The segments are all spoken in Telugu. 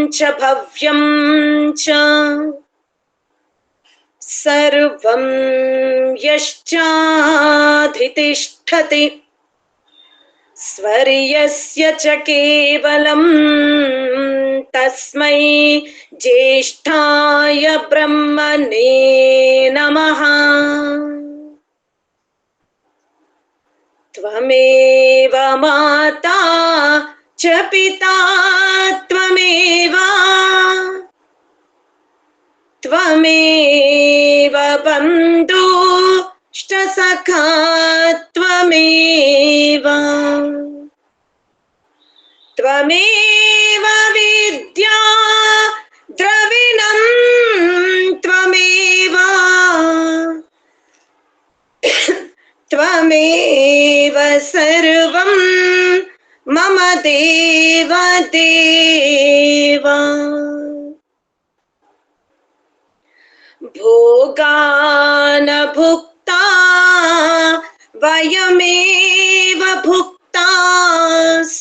च भव्यं च सर्वं यश्चाधितिष्ठति स्वर्यस्य च केवलं तस्मै ज्येष्ठाय ब्रह्मणे नमः। त्वमेव माता च पिता त्वमेव त्वमेव बन्धुश्च सखा त्वमेव त्वमेव विद्या द्रविणं त्वमेव त्वमेव सर्वं मम देव देव। भोगान् भुक्ता वयमेव भुक्तास्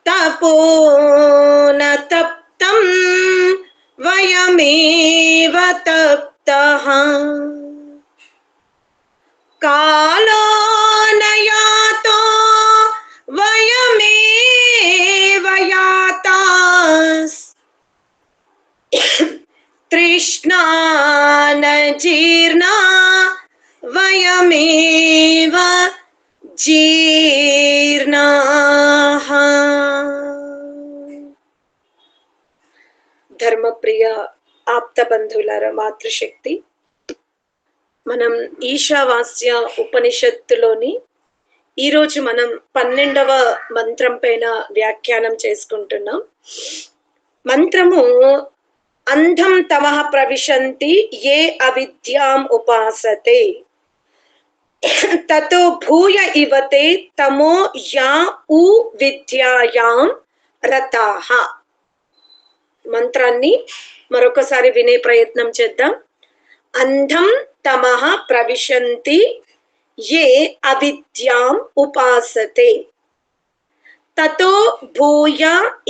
तपो न तप्तं वयमेव तप्तः कालो न यातो वयमेव यातास् तृष्णा न जीर्णा वयमेव जीर्णाः। ధర్మప్రియ ఆప్త బంధువులారా, మాతృశక్తి, మనం ఈశావాస్య ఉపనిషత్తులోని ఈరోజు మనం 12వ మంత్రం పైన వ్యాఖ్యానం చేసుకుంటున్నాం. మంత్రము అంధం తమః ప్రవిశంతి ఏ అవిద్యాం ఉపాసతే తతో భూయ ఇవతే తమో యా ఉ విద్యాయాం రతాః. మంత్రాన్ని మరొకసారి వినే ప్రయత్నం చేద్దాం. అంధం తమః ప్రవిశంతి ఏ అవిద్యాం ఉపాసతే తతో భూయ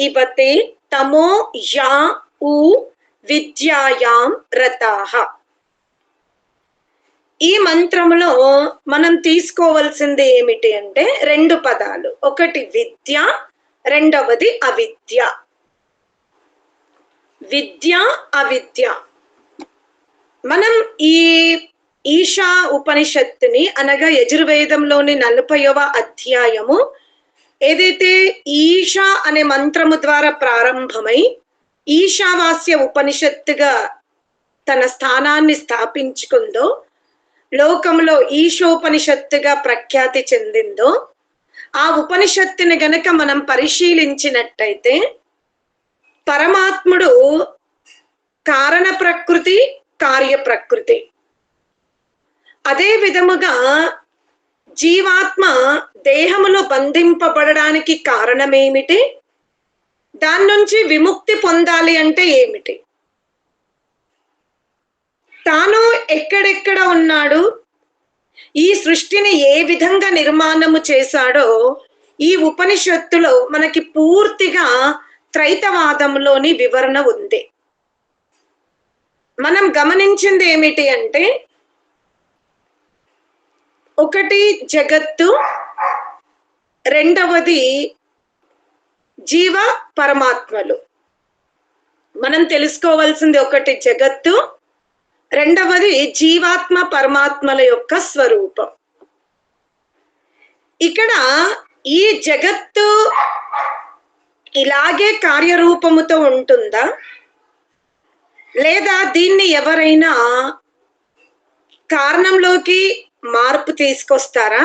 ఇవతే తమో యా ఉ విద్యాయాం రతాః. ఈ మంత్రములో మనం తీసుకోవాల్సింది ఏమిటి అంటే 2 పదాలు. ఒకటి విద్య, రెండవది అవిద్య. విద్య అవిద్య. మనం ఈ ఈశా ఉపనిషత్తుని అనగా యజుర్వేదంలోని 40వ అధ్యాయము ఏదైతే ఈశా అనే మంత్రము ద్వారా ప్రారంభమై ఈశావాస్య ఉపనిషత్తుగా తన స్థానాన్ని స్థాపించుకుందో, లోకంలో ఈశోపనిషత్తుగా ప్రఖ్యాతి చెందిందో, ఆ ఉపనిషత్తుని గనక మనం పరిశీలించినట్టయితే పరమాత్ముడు కారణ ప్రకృతి, కార్య ప్రకృతి. అదే విధముగా జీవాత్మ దేహములో బంధింపబడడానికి కారణమేమిటి, దాని నుంచి విముక్తి పొందాలి అంటే ఏమిటి, తాను ఎక్కడెక్కడ ఉన్నాడు, ఈ సృష్టిని ఏ విధంగా నిర్మాణము చేశాడో ఈ ఉపనిషత్తులో మనకి పూర్తిగా త్రైతవాదంలోని వివరణ ఉంది. మనం గమనించింది ఏమిటి అంటే, ఒకటి జగత్తు, రెండవది జీవ పరమాత్మలు. మనం తెలుసుకోవాల్సింది ఒకటి జగత్తు, రెండవది జీవాత్మ పరమాత్మల యొక్క స్వరూపం. ఇక్కడ ఈ జగత్తు ఇలాగే కార్యరూపముతో ఉంటుందా, లేదా దీన్ని ఎవరైనా కారణంలోకి మార్పు తీసుకొస్తారా?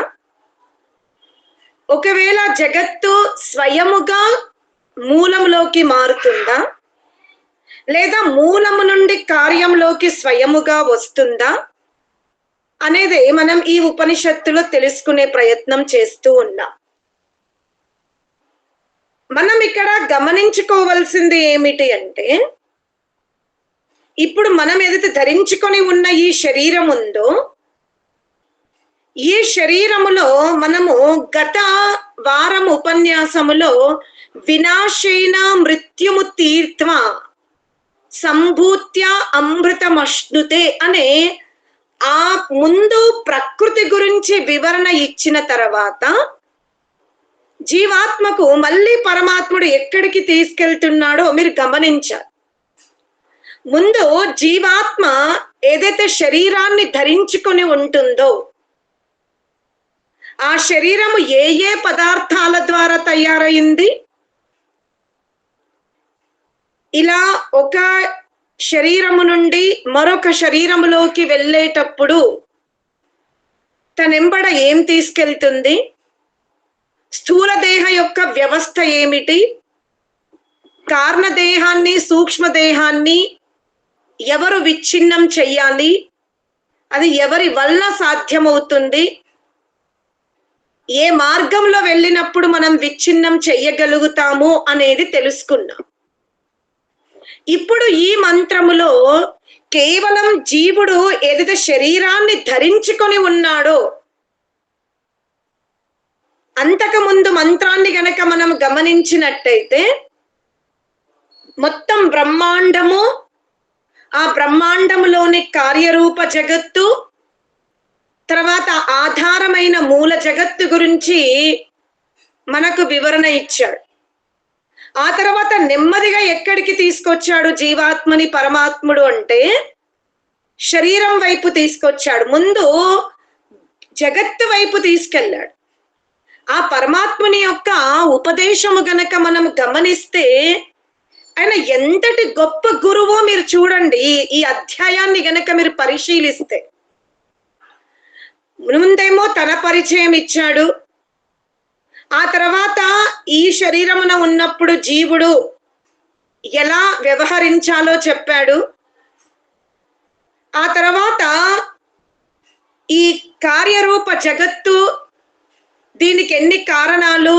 ఒకవేళ జగత్తు స్వయముగా మూలంలోకి మారుతుందా, లేదా మూలము నుండి కార్యంలోకి స్వయముగా వస్తుందా అనేది మనం ఈ ఉపనిషత్తులో తెలుసుకునే ప్రయత్నం చేస్తూ ఉన్నాం. మనం ఇక్కడ గమనించుకోవాల్సింది ఏమిటి అంటే, ఇప్పుడు మనం ఏదైతే ధరించుకొని ఉన్న ఈ శరీరం ఉందో, ఈ శరీరములో మనము గత వారం ఉపన్యాసములో వినాశేన మృత్యుము తీర్త్వ సంభూత్య అమృతమశ్నుతే అనే ఆ ముందు ప్రకృతి గురించి వివరణ ఇచ్చిన తర్వాత జీవాత్మకు మళ్ళీ పరమాత్ముడు ఎక్కడికి తీసుకెళ్తున్నాడో మీరు గమనించారు. ముందు జీవాత్మ ఏదైతే శరీరాన్ని ధరించుకొని ఉంటుందో ఆ శరీరము ఏ ఏ పదార్థాల ద్వారా తయారైంది? ఇలా ఒక శరీరము నుండి మరొక శరీరములోకి వెళ్ళేటప్పుడు తనెంబడ ఏం తీసుకెళ్తుంది? స్థూల దేహ యొక్క వ్యవస్థ ఏమిటి? కారణదేహాన్ని సూక్ష్మదేహాన్ని ఎవరు విచ్ఛిన్నం చెయ్యాలి? అది ఎవరి వల్ల సాధ్యమవుతుంది? ఏ మార్గంలో వెళ్ళినప్పుడు మనం విచ్ఛిన్నం చెయ్యగలుగుతాము అనేది తెలుసుకున్నాం. ఇప్పుడు ఈ మంత్రములో కేవలం జీవుడు ఏదైతే శరీరాన్ని ధరించుకొని ఉన్నాడో, అంతకుముందు మంత్రాన్ని గనక మనం గమనించినట్టయితే మొత్తం బ్రహ్మాండము, ఆ బ్రహ్మాండములోని కార్యరూప జగత్తు, తర్వాత ఆధారమైన మూల జగత్తు గురించి మనకు వివరణ ఇచ్చాడు. ఆ తర్వాత నెమ్మదిగా ఎక్కడికి తీసుకొచ్చాడు జీవాత్మని పరమాత్ముడు అంటే శరీరం వైపు తీసుకొచ్చాడు. ముందు జగత్తు వైపు తీసుకెళ్ళాడు. ఆ పరమాత్ముని యొక్క ఉపదేశము గనక మనం గమనిస్తే ఆయన ఎంతటి గొప్ప గురువో మీరు చూడండి. ఈ అధ్యాయాన్ని గనక మీరు పరిశీలిస్తే ముందేమో తన పరిచయం ఇచ్చాడు. ఆ తర్వాత ఈ శరీరమున ఉన్నప్పుడు జీవుడు ఎలా వ్యవహరించాలో చెప్పాడు. ఆ తర్వాత ఈ కార్యరూప జగత్తు, దీనికి ఎన్ని కారణాలు,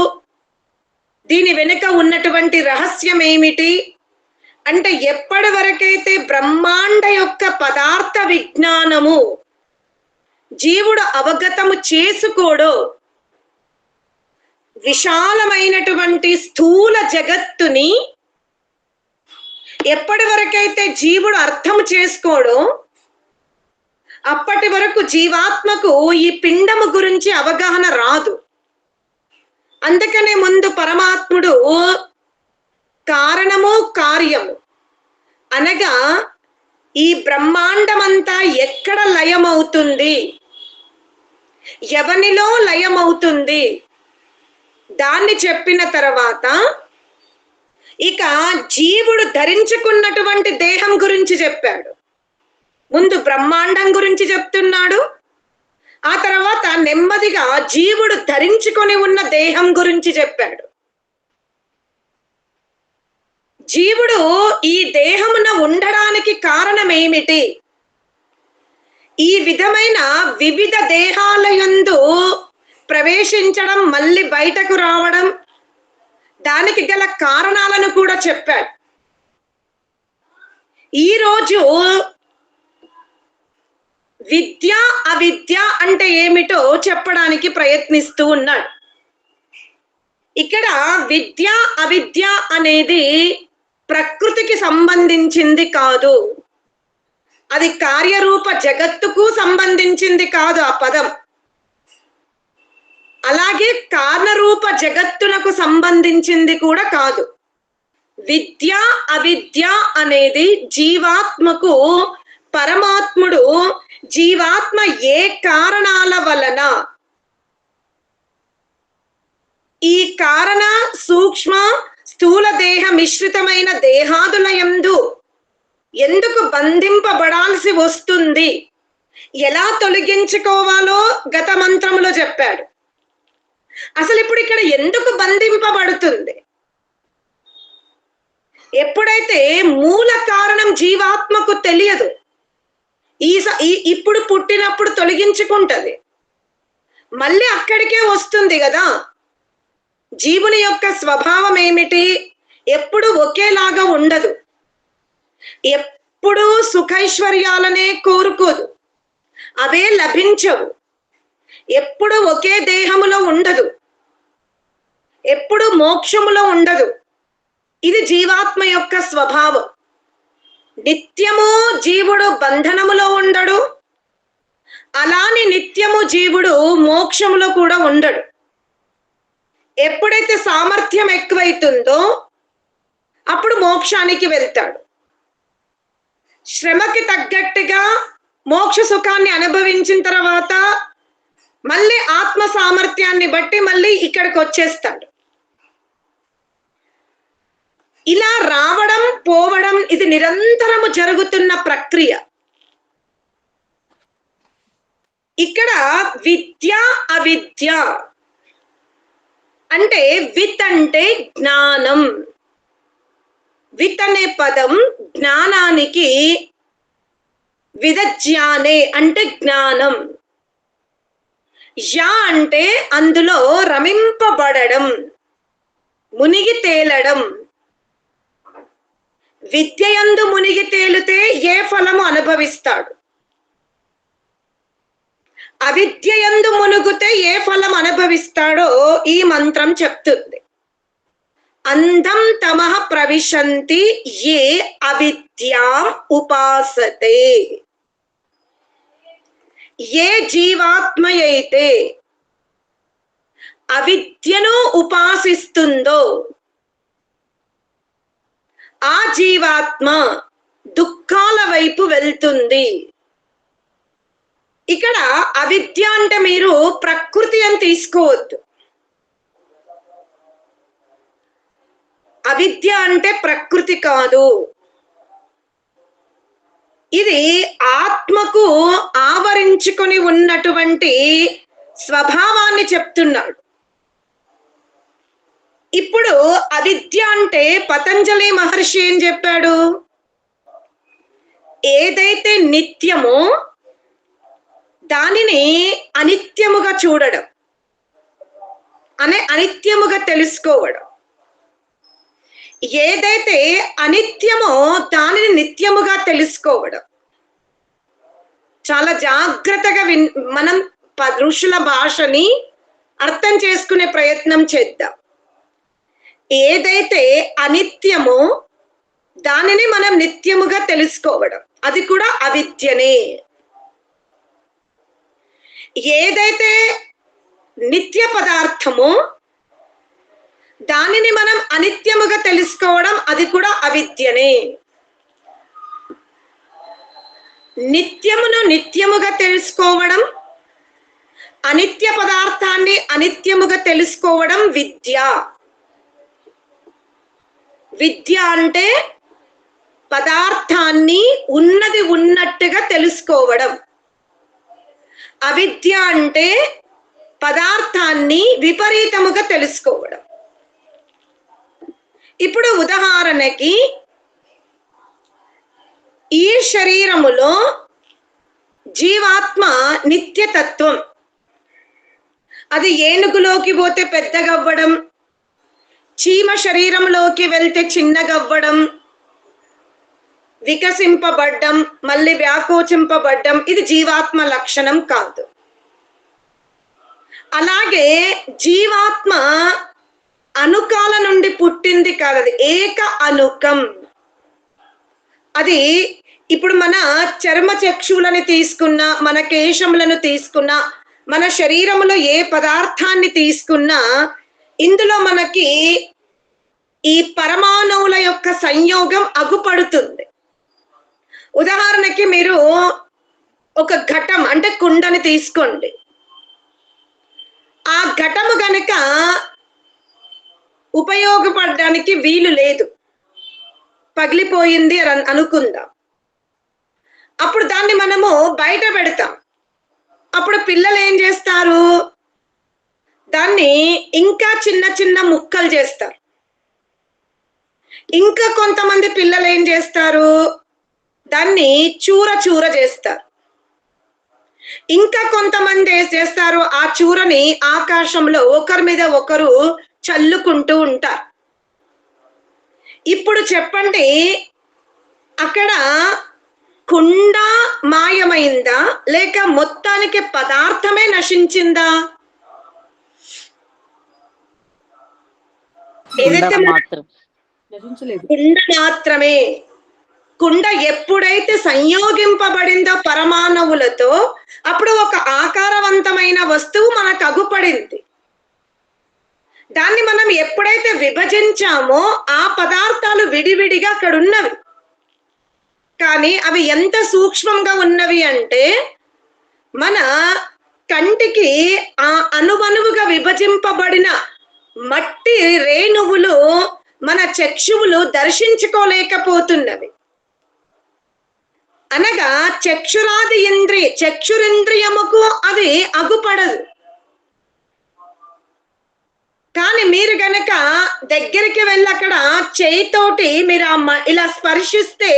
దీని వెనుక ఉన్నటువంటి రహస్యం ఏమిటి అంటే, ఎప్పటి వరకైతే బ్రహ్మాండ యొక్క పదార్థ విజ్ఞానము జీవుడు అవగతము చేసుకోడో, విశాలమైనటువంటి స్థూల జగత్తుని ఎప్పటి వరకైతే జీవుడు అర్థం చేసుకోడో అప్పటి వరకు జీవాత్మకు ఈ పిండము గురించి అవగాహన రాదు. అందుకనే ముందు పరమాత్ముడు కారణము కార్యము అనగా ఈ బ్రహ్మాండమంతా ఎక్కడ లయమవుతుంది, ఎవనిలో లయమవుతుంది దాన్ని చెప్పిన తర్వాత ఇక జీవుడు ధరించుకున్నటువంటి దేహం గురించి చెప్పాడు. ముందు బ్రహ్మాండం గురించి చెప్తున్నాడు. ఆ తర్వాత నెమ్మదిగా జీవుడు ధరించుకొని ఉన్న దేహం గురించి చెప్పాడు. జీవుడు ఈ దేహమున ఉండడానికి కారణం ఏమిటి? ఈ విధమైన వివిధ దేహాల యందు ప్రవేశించడం, మళ్ళీ బయటకు రావడం, దానికి గల కారణాలను కూడా చెప్పాడు. ఈరోజు విద్య అవిద్య అంటే ఏమిటో చెప్పడానికి ప్రయత్నిస్తూ ఉన్నాడు. ఇక్కడ విద్య అవిద్య అనేది ప్రకృతికి సంబంధించింది కాదు, అది కార్యరూప జగత్తుకు సంబంధించింది కాదు ఆ పదం. అలాగే కారణరూప జగత్తునకు సంబంధించింది కూడా కాదు. విద్య అవిద్య అనేది జీవాత్మకు పరమాత్ముడు జీవాత్మ ఏ కారణాల వలన ఈ కారణ సూక్ష్మ స్థూల దేహ మిశ్రితమైన దేహాదుల యందు ఎందుకు బంధింపబడాల్సి వస్తుంది, ఎలా తొలగించుకోవాలో గత మంత్రములో చెప్పాడు. అసలు ఇప్పుడు ఇక్కడ ఎందుకు బంధింపబడుతుంది? ఎప్పుడైతే మూల కారణం జీవాత్మకు తెలియదు, ఇప్పుడు పుట్టినప్పుడు తొలగించుకుంటది, మళ్ళీ అక్కడికే వస్తుంది కదా. జీవుని యొక్క స్వభావం ఏమిటి? ఎప్పుడు ఒకేలాగా ఉండదు, ఎప్పుడు సుఖైశ్వర్యాలనే కోరుకోదు, అవే లభించవు. ఎప్పుడు ఒకే దేహములో ఉండదు, ఎప్పుడు మోక్షములో ఉండదు. ఇది జీవాత్మ యొక్క స్వభావం. నిత్యము జీవుడు బంధనములో ఉండడు, అలాని నిత్యము జీవుడు మోక్షములో కూడా ఉండడు. ఎప్పుడైతే సామర్థ్యం ఎక్కువైతుందో అప్పుడు మోక్షానికి వెళ్తాడు. శ్రమకి తగ్గట్టుగా మోక్ష సుఖాన్ని అనుభవించిన తర్వాత మళ్ళీ ఆత్మ సామర్థ్యాన్ని బట్టి మళ్ళీ ఇక్కడికి వచ్చేస్తాడు. ఇలా రావడం పోవడం ఇది నిరంతరము జరుగుతున్న ప్రక్రియ. ఇక్కడ విద్య అవిద్య అంటే, విత్ అంటే జ్ఞానం. విత్ అనే పదం జ్ఞానానికి విదజ్ఞానే అంటే జ్ఞానం. యా అంటే అందులో రమింపబడడం, మునిగి తేలడం. విద్యయందు మునిగి తేలితే ఏ ఫలము అనుభవిస్తాడు, అవిద్యయందు మునుగుతే ఏ ఫలం అనుభవిస్తాడో ఈ మంత్రం చెప్తుంది. అంధం తమః ప్రవిశంతి ఏ అవిద్యాం ఉపాసతే. ఏ జీవాత్మ అయితే అవిద్యను ఉపాసిస్తుందో ఆ జీవాత్మ దుఃఖాల వైపు వెళ్తుంది. ఇక్కడ అవిద్య అంటే మీరు ప్రకృతి అని తీసుకోవద్దు. అవిద్య అంటే ప్రకృతి కాదు, ఇది ఆత్మకు ఆవరించుకొని ఉన్నటువంటి స్వభావాన్ని చెప్తున్నాడు. ఇప్పుడు అవిద్య అంటే పతంజలి మహర్షి ఏం చెప్పాడు? ఏదైతే నిత్యమో దానిని అనిత్యముగా చూడడం, అనిత్యముగా తెలుసుకోవడం. ఏదైతే అనిత్యమో దానిని నిత్యముగా తెలుసుకోవడం. చాలా జాగ్రత్తగా మనం ఋషుల భాషని అర్థం చేసుకునే ప్రయత్నం చేద్దాం. ఏదైతే అనిత్యమో దానిని మనం నిత్యముగా తెలుసుకోవడం, అది కూడా అవిద్యనే. ఏదైతే నిత్య పదార్థమో దానిని మనం అనిత్యముగా తెలుసుకోవడం, అది కూడా అవిద్యనే. నిత్యమును నిత్యముగా తెలుసుకోవడం, అనిత్య పదార్థాన్ని అనిత్యముగా తెలుసుకోవడం విద్య. విద్య అంటే పదార్థాన్ని ఉన్నది ఉన్నట్టుగా తెలుసుకోవడం. అవిద్య అంటే పదార్థాన్ని విపరీతముగా తెలుసుకోవడం. ఇప్పుడు ఉదాహరణకి ఈ శరీరములో జీవాత్మ నిత్యతత్వం. అది ఏనుగులోకి పోతే పెద్దగవ్వడం, చీమ శరీరంలోకి వెళ్తే చిన్నగవ్వడం, వికసింపబడ్డం, మళ్ళీ వ్యాకోచింపబడ్డం, ఇది జీవాత్మ లక్షణం కాదు. అలాగే జీవాత్మ అణుకాల నుండి పుట్టింది కాదు, అది ఏక అణుకం. అది ఇప్పుడు మన చర్మ చక్షువులని తీసుకున్నా, మన కేశములను తీసుకున్నా, మన శరీరంలో ఏ పదార్థాన్ని తీసుకున్నా ఇందులో మనకి ఈ పరమాణువుల యొక్క సంయోగం అగుపడుతుంది. ఉదాహరణకి మీరు ఒక ఘటం అంటే కుండని తీసుకోండి. ఆ ఘటము గనక ఉపయోగపడడానికి వీలు లేదు, పగిలిపోయింది అని అనుకుందాం. అప్పుడు దాన్ని మనము బయట పెడతాం. అప్పుడు పిల్లలు ఏం చేస్తారు? దాన్ని ఇంకా చిన్న చిన్న ముక్కలు చేస్తారు. ఇంకా కొంతమంది పిల్లలు ఏం చేస్తారు? దాన్ని చూర చూర చేస్తారు. ఇంకా కొంతమంది ఏం చేస్తారు? ఆ చూరని ఆకాశంలో ఒకరి మీద ఒకరు చల్లుకుంటూ ఉంటారు. ఇప్పుడు చెప్పండి, అక్కడ కుండ మాయమైందా లేక మొత్తానికి పదార్థమే నశించిందా? ఏదైతే కుండ మాత్రమే. కుండ ఎప్పుడైతే సంయోగింపబడిందో పరమాణువులతో అప్పుడు ఒక ఆకారవంతమైన వస్తువు మనకు అగుపడింది. దాన్ని మనం ఎప్పుడైతే విభజించామో ఆ పదార్థాలు విడివిడిగా అక్కడ ఉన్నవి. కానీ అవి ఎంత సూక్ష్మంగా ఉన్నవి అంటే మన కంటికి ఆ అణువణువుగా విభజింపబడిన మట్టి రేణువులు మన చక్షువులు దర్శించుకోలేకపోతున్నవి. అనగా చక్షురింద్రియముకు అది అగుపడదు. కానీ మీరు గనక దగ్గరికి వెళ్ళి అక్కడ చేయితోటి మీరు ఇలా స్పర్శిస్తే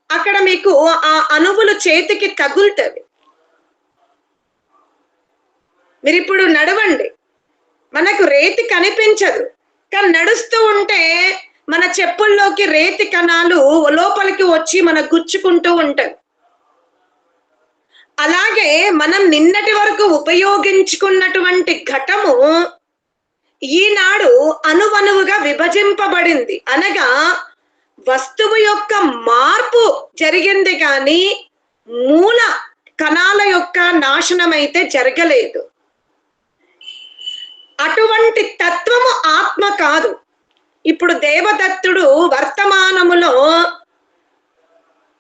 అక్కడ మీకు ఆ అణువులు చేతికి తగులుతవి. మీరు ఇప్పుడు నడవండి, మనకు రేతి కనిపించదు, కానీ నడుస్తూ ఉంటే మన చెప్పుల్లోకి రేతి కణాలు లోపలికి వచ్చి మన గుచ్చుకుంటూ ఉంటాయి. అలాగే మనం నిన్నటి వరకు ఉపయోగించుకున్నటువంటి ఘటము ఈనాడు అణువణువుగా విభజింపబడింది. అనగా వస్తువు యొక్క మార్పు జరిగింది కానీ మూల కణాల యొక్క నాశనం అయితే జరగలేదు. అటువంటి తత్వము ఆత్మ కాదు. ఇప్పుడు దేవదత్తుడు వర్తమానములో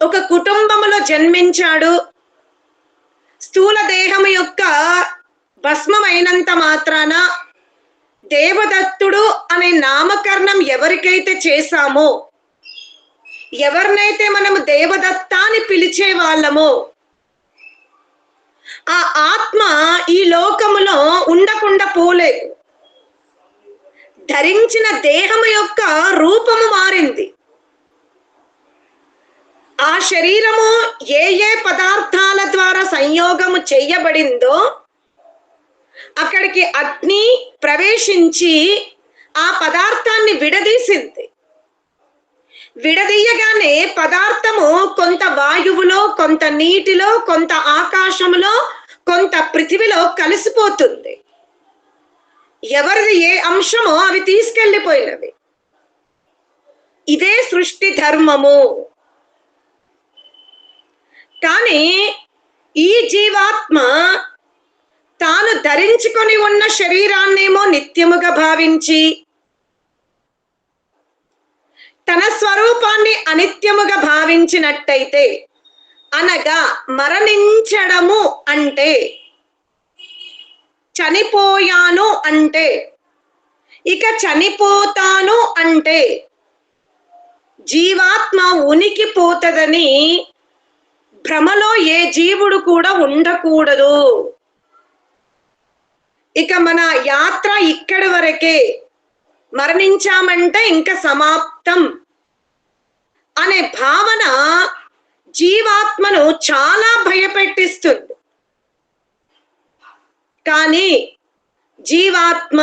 ఒక కుటుంబములో జన్మించాడు. స్థూల దేహము యొక్క భస్మమైనంత మాత్రాన దేవదత్తుడు అనే నామకరణం ఎవరికైతే చేశామో, ఎవరినైతే మనము దేవదత్త అని పిలిచే వాళ్ళమో, ఆ ఆత్మ ఈ లోకములో ఉండకుండా పోలేదు. ధరించిన దేహము యొక్క రూపము మారింది. ఆ శరీరము ఏ ఏ పదార్థాల ద్వారా సంయోగము చేయబడిందో అక్కడికి అగ్ని ప్రవేశించి ఆ పదార్థాన్ని విడదీసింది. విడదీయగానే పదార్థము కొంత వాయువులో, కొంత నీటిలో, కొంత ఆకాశములో, కొంత పృథివిలో కలిసిపోతుంది. ఎవరిది ఏ అంశమో అవి తీసుకెళ్లిపోయినవి. ఇదే సృష్టి ధర్మము. కానీ ఈ జీవాత్మ తాను ధరించుకొని ఉన్న శరీరాన్నేమో నిత్యముగా భావించి తన స్వరూపాన్ని అనిత్యముగా భావించినట్టయితే, అనగా మరణించడము అంటే, చనిపోయాను అంటే, ఇక చనిపోతాను అంటే జీవాత్మ ఉనికి పోతదని భ్రమలో ఏ జీవుడు కూడా ఉండకూడదు. ఇక మన యాత్ర ఇక్కడి వరకే, మరణించామంటే ఇంకా సమాప్తం అనే భావన జీవాత్మను చాలా భయపెట్టిస్తుంది. కానీ జీవాత్మ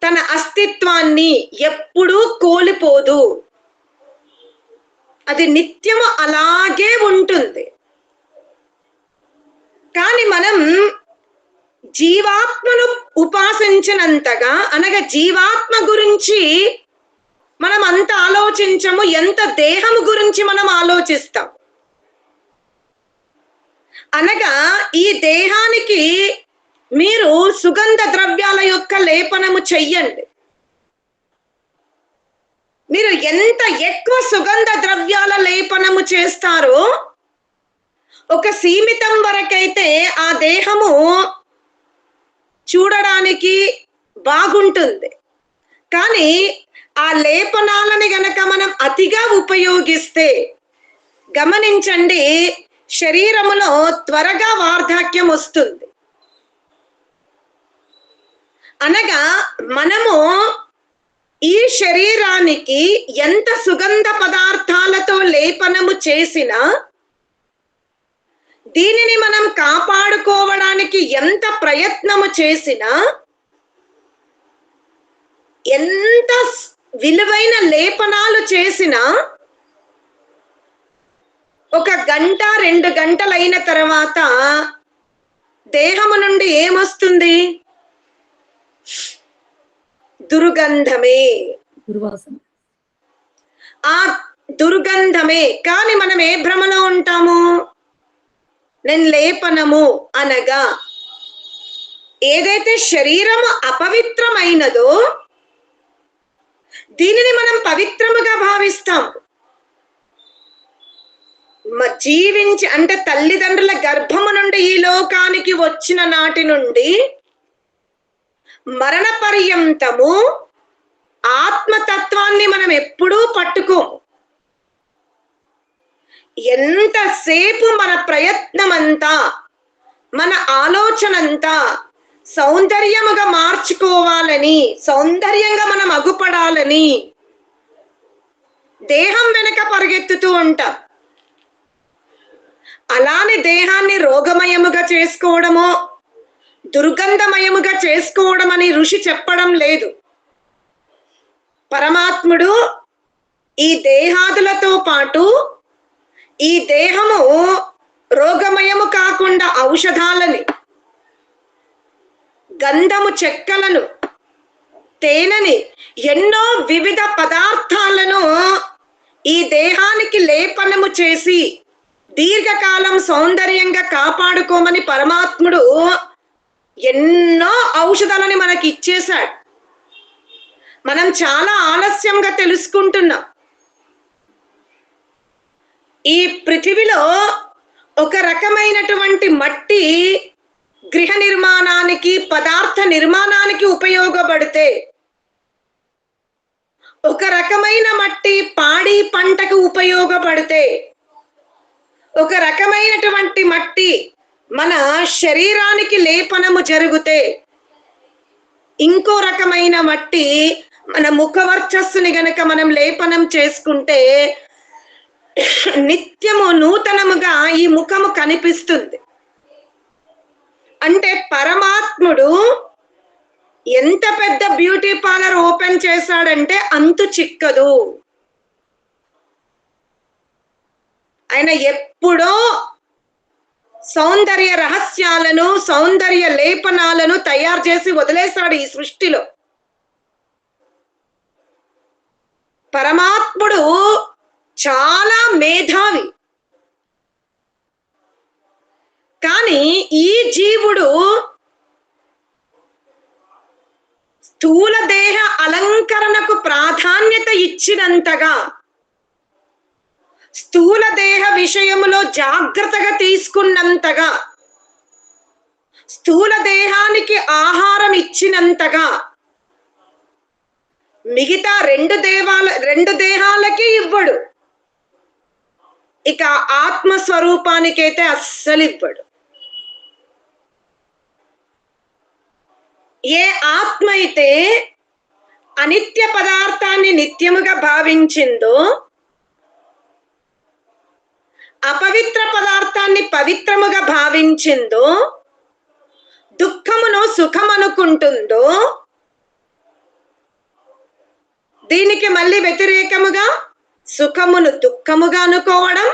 తన అస్తిత్వాన్ని ఎప్పుడూ కోల్పోదు. అది నిత్యము అలాగే ఉంటుంది. కానీ మనం జీవాత్మను ఉపాసించినంతగా, అనగా జీవాత్మ గురించి మనం అంత ఆలోచించము, ఎంత దేహము గురించి మనం ఆలోచిస్తాం. అనగా ఈ దేహానికి మీరు సుగంధ ద్రవ్యాల యొక్క లేపనము చెయ్యండి. మీరు ఎంత ఎక్కువ సుగంధ ద్రవ్యాల లేపనము చేస్తారో ఒక సీమితం వరకైతే ఆ దేహము చూడడానికి బాగుంటుంది. కానీ ఆ లేపనాలని గనక మనం అతిగా ఉపయోగిస్తే గమనించండి, శరీరములో త్వరగా వార్ధక్యం వస్తుంది. అనగా మనము ఈ శరీరానికి ఎంత సుగంధ పదార్థాలతో లేపనము చేసినా, దీనిని మనం కాపాడుకోవడానికి ఎంత ప్రయత్నము చేసినా, ఎంత విలువైన లేపనాలు చేసినా 1 గంట 2 గంటలైన తర్వాత దేహము నుండి ఏమొస్తుంది? దుర్గంధమే. దుర్వాసన. ఆ దుర్గంధమే. కానీ మనం ఏ భ్రమలో ఉంటాము? నేను లేపనము అనగా ఏదైతే శరీరము అపవిత్రమైనదో దీనిని మనం పవిత్రముగా భావిస్తాం. జీవించి అంటే తల్లిదండ్రుల గర్భము నుండి ఈ లోకానికి వచ్చిన నాటి నుండి మరణ పర్యంతము ఆత్మతత్వాన్ని మనం ఎప్పుడూ పట్టుకోము. ఎంతసేపు మన ప్రయత్నమంతా, మన ఆలోచనంతా సౌందర్యముగా మార్చుకోవాలని, సౌందర్యంగా మనం అగుపడాలని దేహం వెనక పరిగెత్తుతూ ఉంటాం. అలానే దేహాన్ని రోగమయముగా చేసుకోవడమో దుర్గంధమయముగా చేసుకోవడం అని ఋషి చెప్పడం లేదు. పరమాత్ముడు ఈ దేహాదులతో పాటు ఈ దేహము రోగమయము కాకుండా ఔషధాలని, గంధము చెక్కలను, తేనెని, ఎన్నో వివిధ పదార్థాలను ఈ దేహానికి లేపనము చేసి దీర్ఘకాలం సౌందర్యంగా కాపాడుకోమని పరమాత్ముడు ఎన్నో ఔషధాలని మనకి ఇచ్చేశాడు. మనం చాలా ఆలస్యంగా తెలుసుకుంటున్నాం. ఈ పృథివిలో ఒక రకమైనటువంటి మట్టి గృహ నిర్మాణానికి, పదార్థ నిర్మాణానికి ఉపయోగపడితే, ఒక రకమైన మట్టి పాడి పంటకు ఉపయోగపడితే, ఒక రకమైనటువంటి మట్టి మన శరీరానికి లేపనము జరిగితే, ఇంకో రకమైన మట్టి మన ముఖవర్చస్సుని గనక మనం లేపనం చేసుకుంటే నిత్యము నూతనముగా ఈ ముఖము కనిపిస్తుంది. అంటే పరమాత్ముడు ఎంత పెద్ద బ్యూటీ పార్లర్ ఓపెన్ చేశాడంటే అంతు చిక్కదు. ఆయన ఎప్పుడో సౌందర్య రహస్యాలను, సౌందర్య లేపనాలను తయారు చేసి వదిలేశాడు ఈ సృష్టిలో. పరమాత్ముడు చాలా మేధావి. కానీ ఈ జీవుడు స్థూల దేహ అలంకరణకు ప్రాధాన్యత ఇచ్చినంతగా, స్థూల దేహ విషయములో జాగ్రత్తగా తీసుకున్నంతగా, స్థూల దేహానికి ఆహారం ఇచ్చినంతగా మిగతా రెండు దేహాలకి ఇవ్వడు. ఇక ఆత్మస్వరూపానికైతే అస్సలు ఇవ్వడు. ఏ ఆత్మ అయితే అనిత్య పదార్థాన్ని నిత్యముగా భావించిందో, అపవిత్ర పదార్థాన్ని పవిత్రముగా భావించిందో, దుఃఖమును సుఖమనుకుంటుందో, దీనికి మళ్ళీ వ్యతిరేకముగా సుఖమును దుఃఖముగా అనుకోవడం,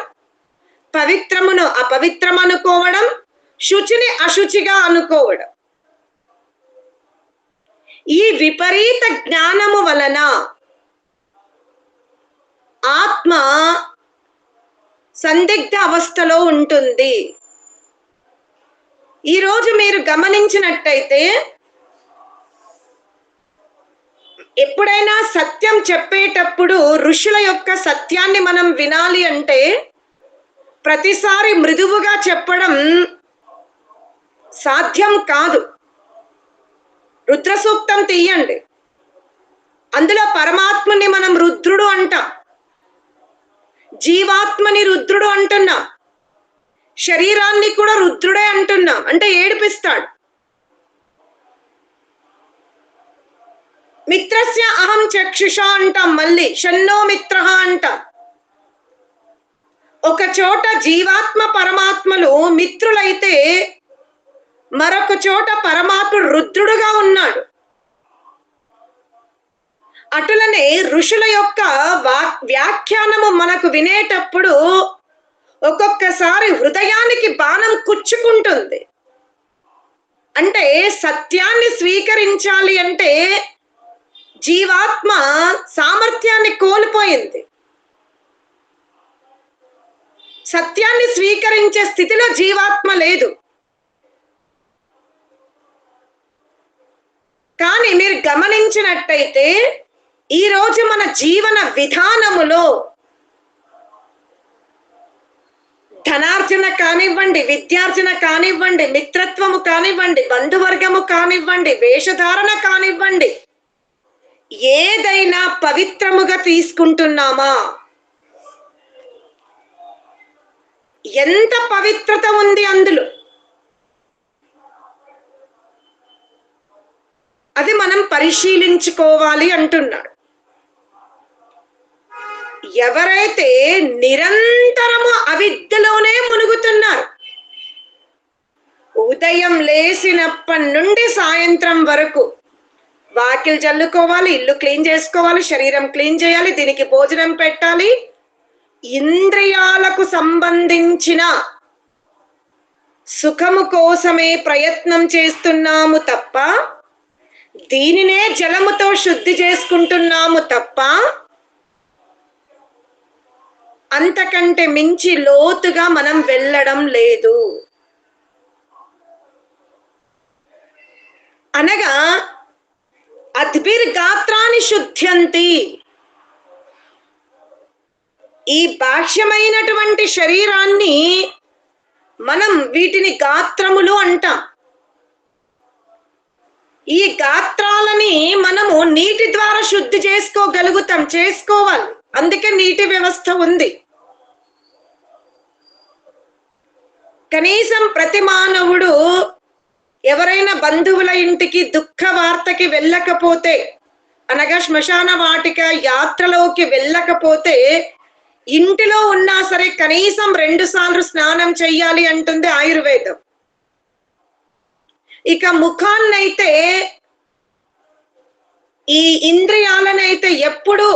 పవిత్రమును అపవిత్రం అనుకోవడం, శుచిని అశుచిగా అనుకోవడం, ఈ విపరీత జ్ఞానము వలన ఆత్మ సందిగ్ధ అవస్థలో ఉంటుంది. ఈరోజు మీరు గమనించినట్టయితే ఎప్పుడైనా సత్యం చెప్పేటప్పుడు ఋషుల యొక్క సత్యాన్ని మనం వినాలి అంటే ప్రతిసారి మృదువుగా చెప్పడం సాధ్యం కాదు. రుద్ర సూక్తం తీయండి, అందులో పరమాత్మని మనం రుద్రుడు అంటాం, జీవాత్మని రుద్రుడు అంటున్నాం, శరీరాన్ని కూడా రుద్రుడే అంటున్నాం. అంటే ఏడిపిస్తాడు. మిత్రస్య అహం చక్షుష అంటాం, మళ్ళీ షన్నో మిత్ర అంటాం. ఒక చోట జీవాత్మ పరమాత్మలు మిత్రులైతే మరొక చోట పరమాత్ముడు రుద్రుడుగా ఉన్నాడు. అటులనే ఋషుల యొక్క వ్యాఖ్యానము మనకు వినేటప్పుడు ఒక్కొక్కసారి హృదయానికి బాణం కుచ్చుకుంటుంది. అంటే సత్యాన్ని స్వీకరించాలి అంటే జీవాత్మ సామర్థ్యాన్ని కోల్పోయింది. సత్యాన్ని స్వీకరించే స్థితిలో జీవాత్మ లేదు. కానీ మీరు గమనించినట్టయితే ఈరోజు మన జీవన విధానములో ధనార్జన కానివ్వండి, విద్యార్జన కానివ్వండి, మిత్రత్వము కానివ్వండి, బంధువర్గము కానివ్వండి, వేషధారణ కానివ్వండి, ఏదైనా పవిత్రముగా తీసుకుంటున్నామా? ఎంత పవిత్రత ఉంది అందులో? అది మనం పరిశీలించుకోవాలి అంటున్నాడు. ఎవరైతే నిరంతరము అవిద్యలోనే మునుగుతున్నారు, ఉదయం లేచినప్పటి నుండి సాయంత్రం వరకు వాకిలు చల్లుకోవాలి, ఇల్లు క్లీన్ చేసుకోవాలి, శరీరం క్లీన్ చేయాలి, దీనికి భోజనం పెట్టాలి, ఇంద్రియాలకు సంబంధించిన సుఖము కోసమే ప్రయత్నం చేస్తున్నాము తప్ప, దీనినే జలముతో శుద్ధి చేసుకుంటున్నాము తప్ప, అంతకంటే మించి లోతుగా మనం వెళ్ళడం లేదు. అనగా అద్భిర్గాత్రాన్ని శుద్ధ్యంతి. ఈ బాహ్యమైనటువంటి శరీరాన్ని మనం వీటిని గాత్రములు అంటాం. ఈ గాత్రాలని మనము నీటి ద్వారా శుద్ధి చేసుకోగలుగుతాం, చేసుకోవాలి. అందుకే నీటి వ్యవస్థ ఉంది. కనీసం ప్రతి మానవుడు ఎవరైనా బంధువుల ఇంటికి దుఃఖ వార్తకి వెళ్ళకపోతే, అనగా శ్మశాన వాటిక యాత్రలోకి వెళ్ళకపోతే, ఇంటిలో ఉన్నా సరే కనీసం 2 సార్లు స్నానం చెయ్యాలి అంటుంది ఆయుర్వేదం. ఇక ముఖాన్నైతే, ఈ ఇంద్రియాలనైతే ఎప్పుడు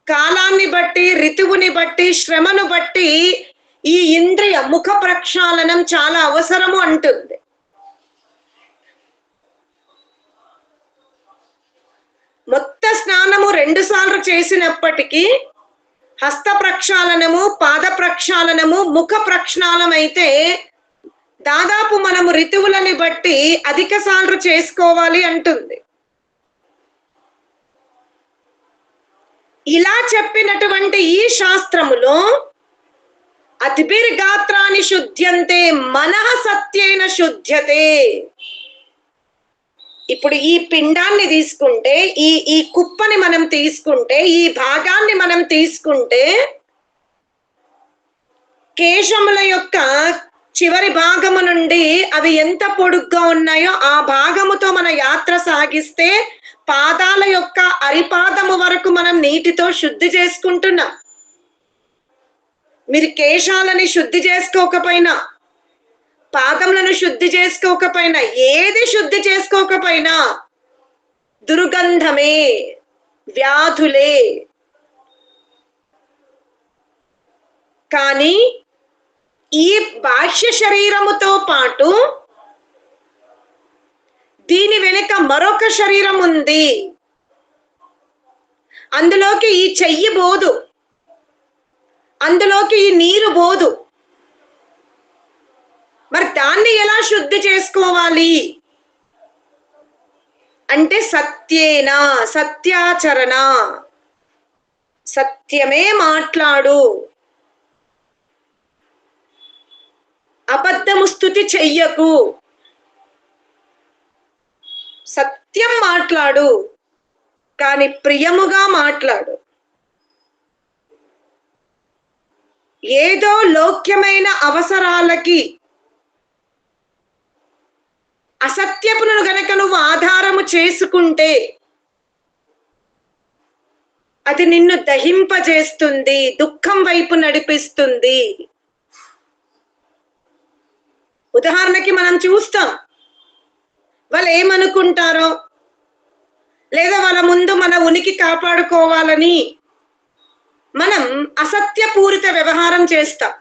కాలాన్ని బట్టి, ఋతువుని బట్టి, శ్రమను బట్టి ఈ ఇంద్రియ ముఖ ప్రక్షాళనం చాలా అవసరము అంటుంది. మొత్త స్నానము 2 సార్లు చేసినప్పటికీ హస్త ప్రక్షాళనము, పాద ప్రక్షాళనము, ముఖ ప్రక్షాళనం అయితే దాదాపు మనము ఋతువులని బట్టి అధిక సార్లు చేసుకోవాలి అంటుంది. ఇలా చెప్పినటువంటి ఈ శాస్త్రములో అద్భిర్గాత్రాన్ని శుద్ధ్యంతే మనః సత్యేన శుద్ధ్యతే. ఇప్పుడు ఈ పిండాన్ని తీసుకుంటే, ఈ కుప్పని మనం తీసుకుంటే, ఈ భాగాన్ని మనం తీసుకుంటే, కేశముల యొక్క చివరి భాగము నుండి అవి ఎంత పొడుగ్గా ఉన్నాయో ఆ భాగముతో మన యాత్ర సాగిస్తే పాదాల యొక్క అరిపాదము వరకు మనం నీటితో శుద్ధి చేసుకుంటున్నాం. మీరు కేశాలని శుద్ధి చేసుకోకపోయినా, పాదములను శుద్ధి చేసుకోకపోయినా, ఏది శుద్ధి చేసుకోకపోయినా దుర్గంధమే, వ్యాధులే. కానీ ఈ బాహ్య శరీరముతో పాటు దీని వెనుక మరొక శరీరం ఉంది. అందులోకి ఈ చెయ్యి బోదు, అందులోకి ఈ నీరు బోదు. మరి దాన్ని ఎలా శుద్ధి చేసుకోవాలి అంటే సత్యేన, సత్యాచరణ, సత్యమే మాట్లాడు, అబద్ధము స్తుతి చెయ్యకు, సత్యం మాట్లాడు, కానీ ప్రియముగా మాట్లాడు. ఏదో లోక్యమైన అవసరాలకి అసత్యపును గనక నువ్వు ఆధారము చేసుకుంటే అది నిన్ను దహింపజేస్తుంది, దుఃఖం వైపు నడిపిస్తుంది. ఉదాహరణకి మనం చూస్తాం, వాళ్ళు ఏమనుకుంటారో, లేదా వాళ్ళ ముందు మన ఉనికి కాపాడుకోవాలని మనం అసత్యపూరిత వ్యవహారం చేస్తాం.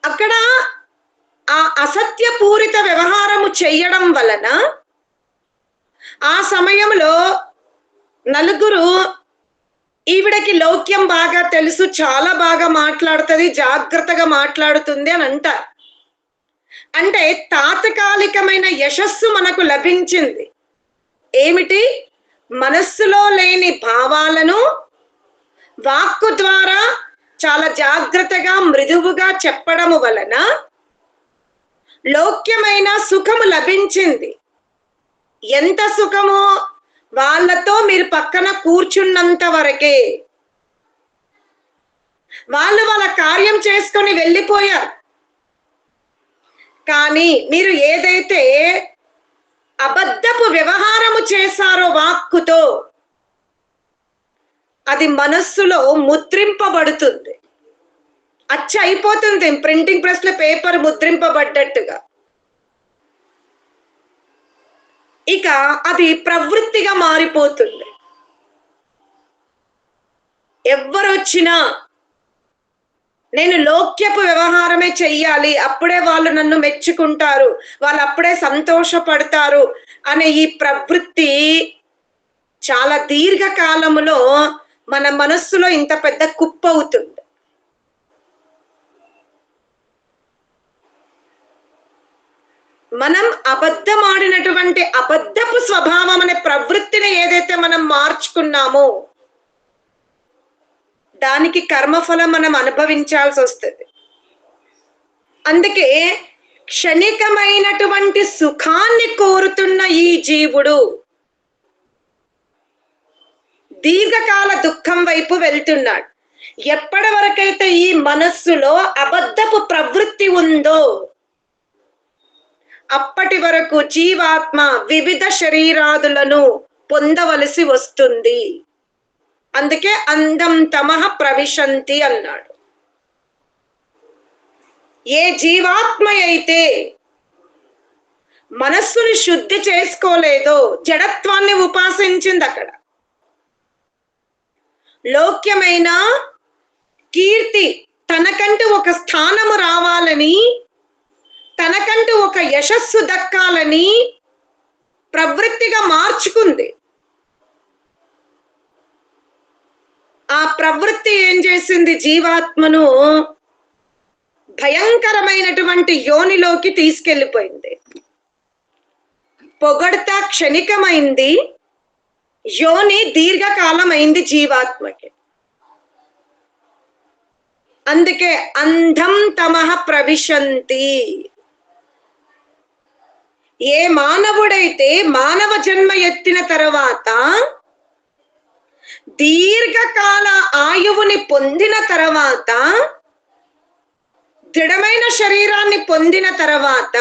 అక్కడ ఆ అసత్యపూరిత వ్యవహారము చెయ్యడం వలన ఆ సమయంలో నలుగురు ఈవిడకి లౌక్యం బాగా తెలుసు, చాలా బాగా మాట్లాడుతుంది, జాగ్రత్తగా మాట్లాడుతుంది అని అంటారు. అంటే తాత్కాలికమైన యశస్సు మనకు లభించింది. ఏమిటి? మనస్సులో లేని భావాలను వాక్కు ద్వారా చాలా జాగ్రత్తగా మృదువుగా చెప్పడము వలన లౌక్యమైన సుఖము లభించింది. ఎంత సుఖము? వాళ్ళతో మీరు పక్కన కూర్చున్నంత వరకే. వాళ్ళు వాళ్ళ కార్యం చేసుకొని వెళ్ళిపోయారు. కానీ మీరు ఏదైతే అబద్ధపు వ్యవహారము చేశారో వాక్కుతో, అది మనస్సులో ముద్రింపబడుతుంది, అచ్చ అయిపోతుంది. ప్రింటింగ్ ప్రెస్ లో పేపర్ ముద్రింపబడ్డట్టుగా ఇక అది ప్రవృత్తిగా మారిపోతుంది. ఎవ్వరొచ్చినా నేను లౌక్యపు వ్యవహారమే చెయ్యాలి, అప్పుడే వాళ్ళు నన్ను మెచ్చుకుంటారు, వాళ్ళు అప్పుడే సంతోషపడతారు అనే ఈ ప్రవృత్తి చాలా దీర్ఘకాలములో మన మనస్సులో ఇంత పెద్ద కుప్ప అవుతుంది. మనం అబద్ధమాడినటువంటి అబద్ధపు స్వభావం అనే ప్రవృత్తిని ఏదైతే మనం మార్చుకున్నామో దానికి కర్మఫలం మనం అనుభవించాల్సి వస్తుంది. అందుకే క్షణికమైనటువంటి సుఖాన్ని కోరుతున్న ఈ జీవుడు దీర్ఘకాల దుఃఖం వైపు వెళ్తున్నాడు. ఎప్పటి వరకైతే ఈ మనస్సులో అబద్ధపు ప్రవృత్తి ఉందో అప్పటి వరకు జీవాత్మ వివిధ శరీరాదులను పొందవలసి వస్తుంది. అందుకే అందం తమః ప్రవిశంతి అన్నాడు. ఏ జీవాత్మ అయితే మనస్సుని శుద్ధి చేసుకోలేదో, జడత్వాన్ని ఉపాసించింది, అక్కడ లౌక్యమైన కీర్తి, తనకంటూ ఒక స్థానము రావాలని, తనకంటూ ఒక యశస్సు దక్కాలని ప్రవృత్తిగా మార్చుకుంది. ఆ ప్రవృత్తి ఏం చేసింది? జీవాత్మను భయంకరమైనటువంటి యోనిలోకి తీసుకెళ్లిపోయింది. పొగడ్త క్షణికమైంది, యోని దీర్ఘకాలమైంది జీవాత్మకి. అందుకే అంధం తమః ప్రవిశంతి. ఏ మానవుడైతే మానవ జన్మ ఎత్తిన తర్వాత దీర్ఘకాల ఆయువుని పొందిన తర్వాత, దృఢమైన శరీరాన్ని పొందిన తర్వాత,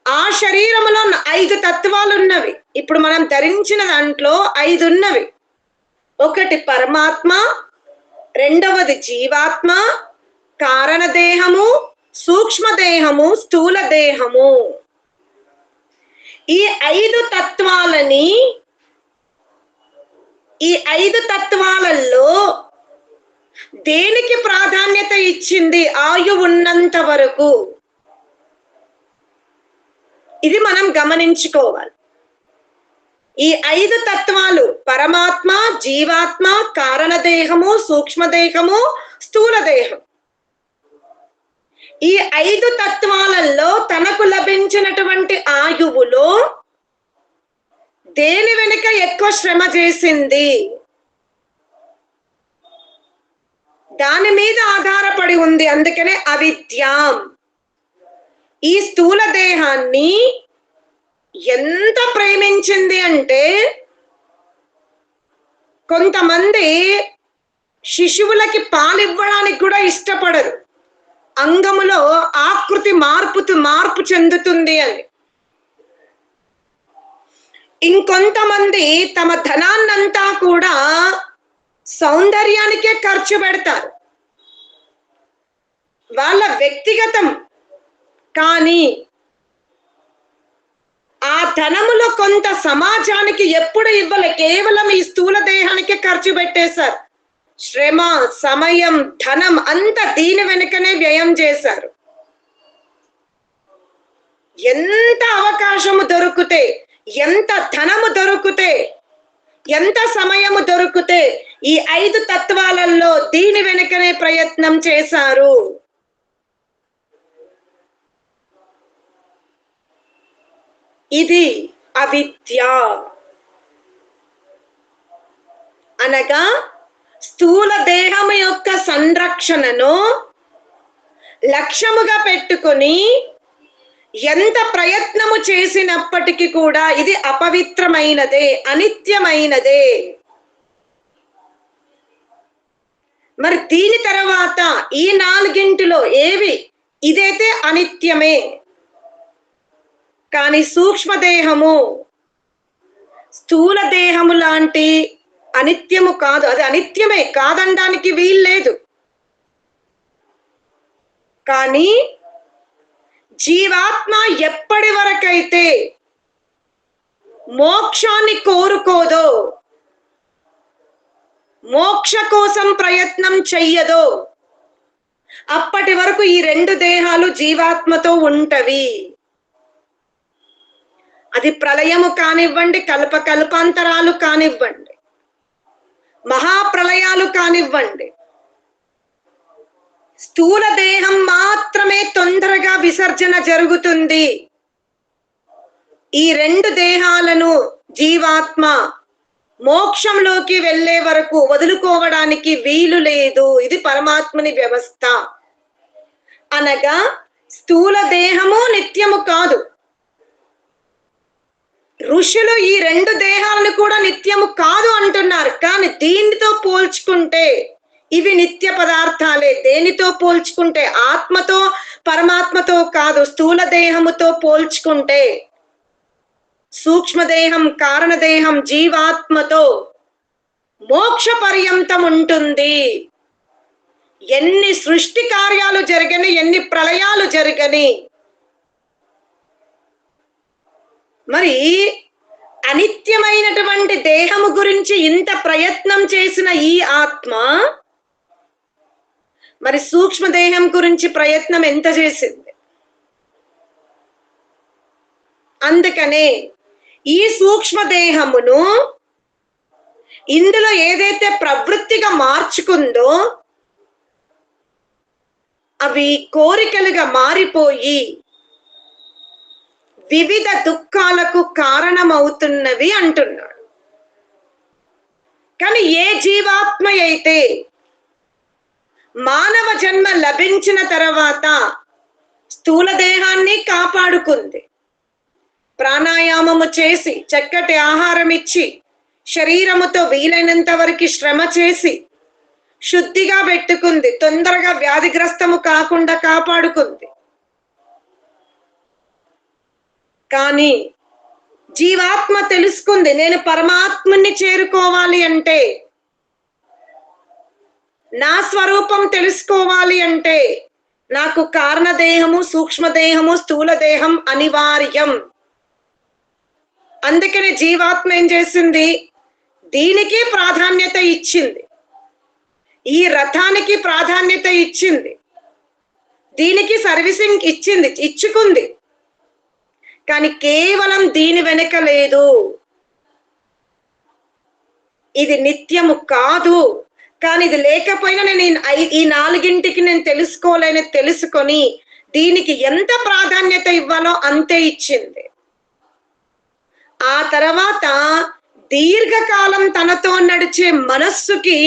ఆ శరీరంలో 5 తత్వాలు ఉన్నవి. ఇప్పుడు మనం ధరించిన దాంట్లో 5 ఉన్నవి. ఒకటి పరమాత్మ, రెండవది జీవాత్మ, కారణదేహము, సూక్ష్మదేహము, స్థూల దేహము. ఈ 5 తత్వాలని, ఈ 5 తత్వాలలో దేనికి ప్రాధాన్యత ఇచ్చింది? ఆయువు ఉన్నంత వరకు. ఇది మనం గమనించుకోవాలి. ఈ 5 తత్వాలు పరమాత్మ, జీవాత్మ, కారణదేహము, సూక్ష్మదేహము, స్థూల దేహం. ఈ 5 తత్వాలలో తనకు లభించినటువంటి ఆయువులో దేని వెనుక ఎక్కువ శ్రమ చేసింది? దాని మీద ఆధారపడి ఉంది. అందుకనే అవిద్యాం. ఈ స్థూల దేహాన్ని ఎంత ప్రేమించింది అంటే, కొంతమంది శిశువులకి పాలివ్వడానికి కూడా ఇష్టపడరు, అంగములో ఆకృతి మార్పు చెందుతుంది అని. ఇంకొంతమంది తమ ధనాన్నంతా కూడా సౌందర్యానికే ఖర్చు పెడతారు, వాళ్ళ వ్యక్తిగతం. కానీ ఆ ధనములో కొంత సమాజానికి ఎప్పుడు ఇవ్వలే, కేవలం ఈ స్థూల దేహానికి ఖర్చు పెట్టేశారు. శ్రమ, సమయం, ధనం అంతా దీని వెనుకనే వ్యయం చేశారు. ఎంత అవకాశము దొరికితే, ఎంత ధనము దొరికితే, ఎంత సమయము దొరికితే ఈ 5 తత్వాలలో దీని వెనుకనే ప్రయత్నం చేశారు. ఇది అవిద్య. అనగా స్థూల దేహం యొక్క సంరక్షణను లక్ష్యముగా పెట్టుకొని ఎంత ప్రయత్నము చేసినప్పటికీ కూడా ఇది అపవిత్రమైనదే, అనిత్యమైనదే. మరి దీని తర్వాత ఈ 4 ఏవి? ఇదైతే అనిత్యమే. కానీ సూక్ష్మదేహము స్థూల దేహము లాంటి అనిత్యము కాదు. అది అనిత్యమే, కాదనడానికి వీల్లేదు. కానీ జీవాత్మ ఎప్పటి వరకైతే మోక్షాన్ని కోరుకోదో, మోక్ష కోసం ప్రయత్నం చెయ్యదో, అప్పటి వరకు ఈ 2 దేహాలు జీవాత్మతో ఉంటవి. అది ప్రళయము కానివ్వండి, కల్పకల్పాంతరాలు కానివ్వండి, మహాప్రళయాలు కానివ్వండి, స్థూల దేహం మాత్రమే తొందరగా విసర్జన జరుగుతుంది. ఈ 2 దేహాలను జీవాత్మ మోక్షంలోకి వెళ్ళే వరకు వదులుకోవడానికి వీలు లేదు. ఇది పరమాత్మని వ్యవస్థ. అనగా స్థూల దేహము నిత్యము కాదు. ఋషులు ఈ 2 దేహాలను కూడా నిత్యము కాదు అంటున్నారు. కానీ దీనితో పోల్చుకుంటే ఇవి నిత్య పదార్థాలే. దేనితో పోల్చుకుంటే? ఆత్మతో, పరమాత్మతో కాదు, స్థూల దేహముతో పోల్చుకుంటే సూక్ష్మదేహం, కారణదేహం జీవాత్మతో మోక్ష పర్యంతం ఉంటుంది. ఎన్ని సృష్టి కార్యాలు జరగని, ఎన్ని ప్రళయాలు జరగని, మరి అనిత్యమైనటువంటి దేహము గురించి ఇంత ప్రయత్నం చేసిన ఈ ఆత్మ మరి సూక్ష్మదేహం గురించి ప్రయత్నం ఎంత చేసింది? అందుకనే ఈ సూక్ష్మదేహమును ఇందులో ఏదైతే ప్రవృత్తిగా మార్చుకుందో అవి కోరికలుగా మారిపోయి వివిధ దుఃఖాలకు కారణమవుతున్నవి అంటున్నాడు. కానీ ఏ జీవాత్మ అయితే మానవ జన్మ లభించిన తర్వాత స్థూల దేహాన్ని కాపాడుకుంది, ప్రాణాయామము చేసి, చక్కటి ఆహారం ఇచ్చి, శరీరముతో వీలైనంత వరకు శ్రమ చేసి శుద్ధిగా పెట్టుకుంది, తొందరగా వ్యాధిగ్రస్తము కాకుండా కాపాడుకుంది. కానీ జీవాత్మ తెలుసుకుంది, నేను పరమాత్మని చేరుకోవాలి అంటే, నా స్వరూపం తెలుసుకోవాలి అంటే నాకు కారణదేహము, సూక్ష్మదేహము, స్థూల దేహం అనివార్యం. అందుకని జీవాత్మ ఏం చేసింది? దీనికి ప్రాధాన్యత ఇచ్చింది, ఈ రథానికి ప్రాధాన్యత ఇచ్చింది, దీనికి సర్వీసింగ్ ఇచ్చింది, ఇచ్చుకుంది. కానీ కేవలం దీని వెనుక లేదు, ఇది నిత్యము కాదు. కానీ ఇది లేకపోయినా నేను ఈ 4 నేను తెలుసుకోలేని తెలుసుకొని దీనికి ఎంత ప్రాధాన్యత ఇవ్వాలో అంతే ఇచ్చింది. ఆ తర్వాత దీర్ఘకాలం తనతో నడిచే మనస్సుకి